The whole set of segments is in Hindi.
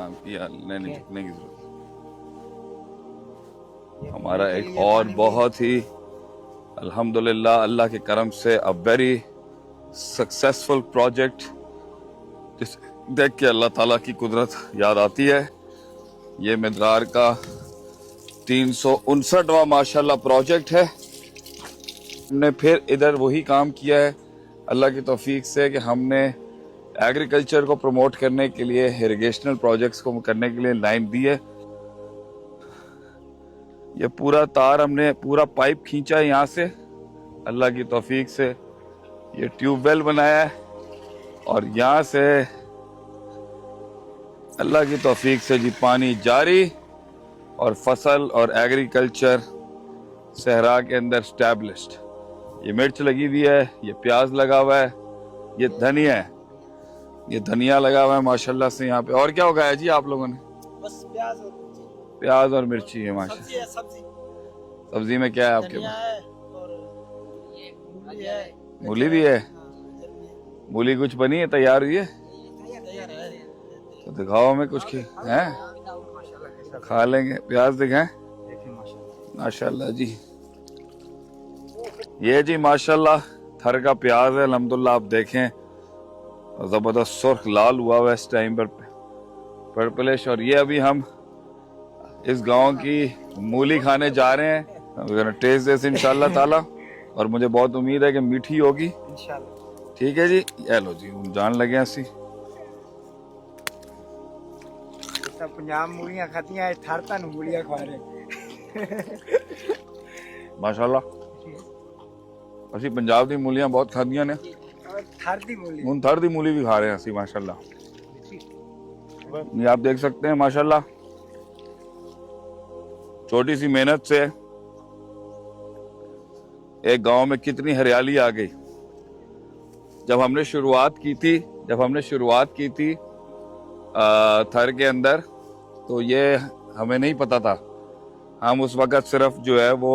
काम किया, नहीं झुकने की जरूरत। हमारा एक और बहुत ही अल्हम्दुलिल्लाह अल्लाह के करम से अ वेरी सक्सेसफुल प्रोजेक्ट, जिस देख के अल्लाह ताला की कुदरत याद आती है। ये मिद्रार का 359वां माशाल्लाह प्रोजेक्ट है। हमने फिर इधर वही काम किया है अल्लाह की तौफीक से कि हमने एग्रीकल्चर को प्रमोट करने के लिए, इरिगेशनल प्रोजेक्ट्स को करने के लिए लाइन दी है। ये पूरा तार हमने पूरा पाइप खींचा है यहाँ से अल्लाह की तौफीक से। ये ट्यूबवेल बनाया है और यहाँ से अल्लाह की तौफीक से जी पानी जारी और फसल और एग्रीकल्चर सहरा के अंदर स्टैब्लिश्ड। ये मिर्च लगी हुई है, ये प्याज लगा हुआ है, ये धनिया है, ये धनिया लगा हुआ है माशाल्लाह से यहाँ पे। और क्या उगाया जी आप लोगों ने? बस प्याज और मिर्ची है माशाल्लाह। सब्जी में क्या है आपके पास? मूली भी है। मूली कुछ बनी है, तैयार हुई है? तो दिखाओ हमें कुछ है, खा लेंगे। प्याज दिखाएं माशाल्लाह जी। ये जी माशाल्लाह थर का प्याज है अल्हम्दुलिल्लाह। आप देखें जबरदस्त सुर्ख लाल हुआ हुआ इस टाइम पर पर्पलिश। और ये अभी हम इस गांव की मूली खाने जा रहे हैं, टेस्ट दिस इंशाल्लाह ताला। और मुझे बहुत उम्मीद है कि मीठी होगी इंशाल्लाह। ठीक है जी, ये लो जी जान लगे असी पंजाब मूलियां खातियां, थर तन मूलियां खा रहे माशाल्लाह। ਅਸੀਂ पंजाब दी मूलियां बहुत खादियां ने, थर दी मूली ਹੁਣ थर दी मूली भी खा रहे हैं ਅਸੀਂ माशाल्लाह। ये आप देख सकते हैं माशाल्लाह, छोटी सी मेहनत से एक गांव में कितनी हरियाली आ गई। जब हमने शुरुआत की थी थर के अंदर, तो ये हमें नहीं पता था। हम उस वक्त सिर्फ जो है वो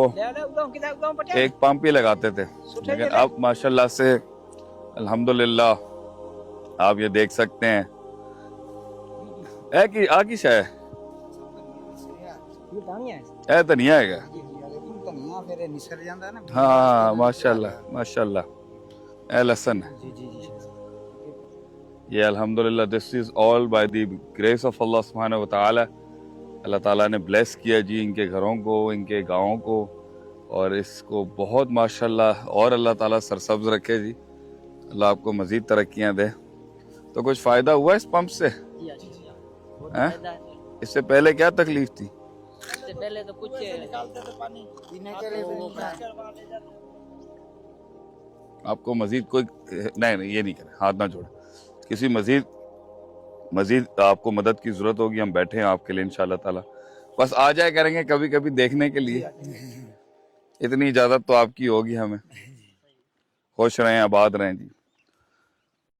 एक पंप ही लगाते थे, लेकिन अब माशाल्लाह से अल्हम्दुलिल्लाह आप ये देख सकते हैं। आकी शाय है धनिया है। हाँ माशाल्लाह माशाल्लाह, ए लहसन है ये अल्हम्दुलिल्लाह। This is all by the grace of Allah सुब्हानहू व तआला। अल्लाह ताला ने ब्लेस किया जी इनके घरों को, इनके गाँवों को, और इसको बहुत माशाल्लाह और अल्लाह ताला सरसब्ज रखे जी। अल्लाह आपको मजीद तरक्कियां दे। तो कुछ फायदा हुआ इस पंप से? इससे पहले क्या तकलीफ थी? इससे पहले तो कुछ निकालते थे पानी पीने के लिए। आपको मजीद कोई नहीं ये नहीं करे, हाथ ना जोड़े। किसी मजीद आपको मदद की जरूरत होगी, हम बैठे हैं आपके लिए इंशाल्लाह ताला। बस आ जाए करेंगे कभी कभी देखने के लिए, इतनी इजाजत तो आपकी होगी हमें। खुश रहें, आबाद रहें जी।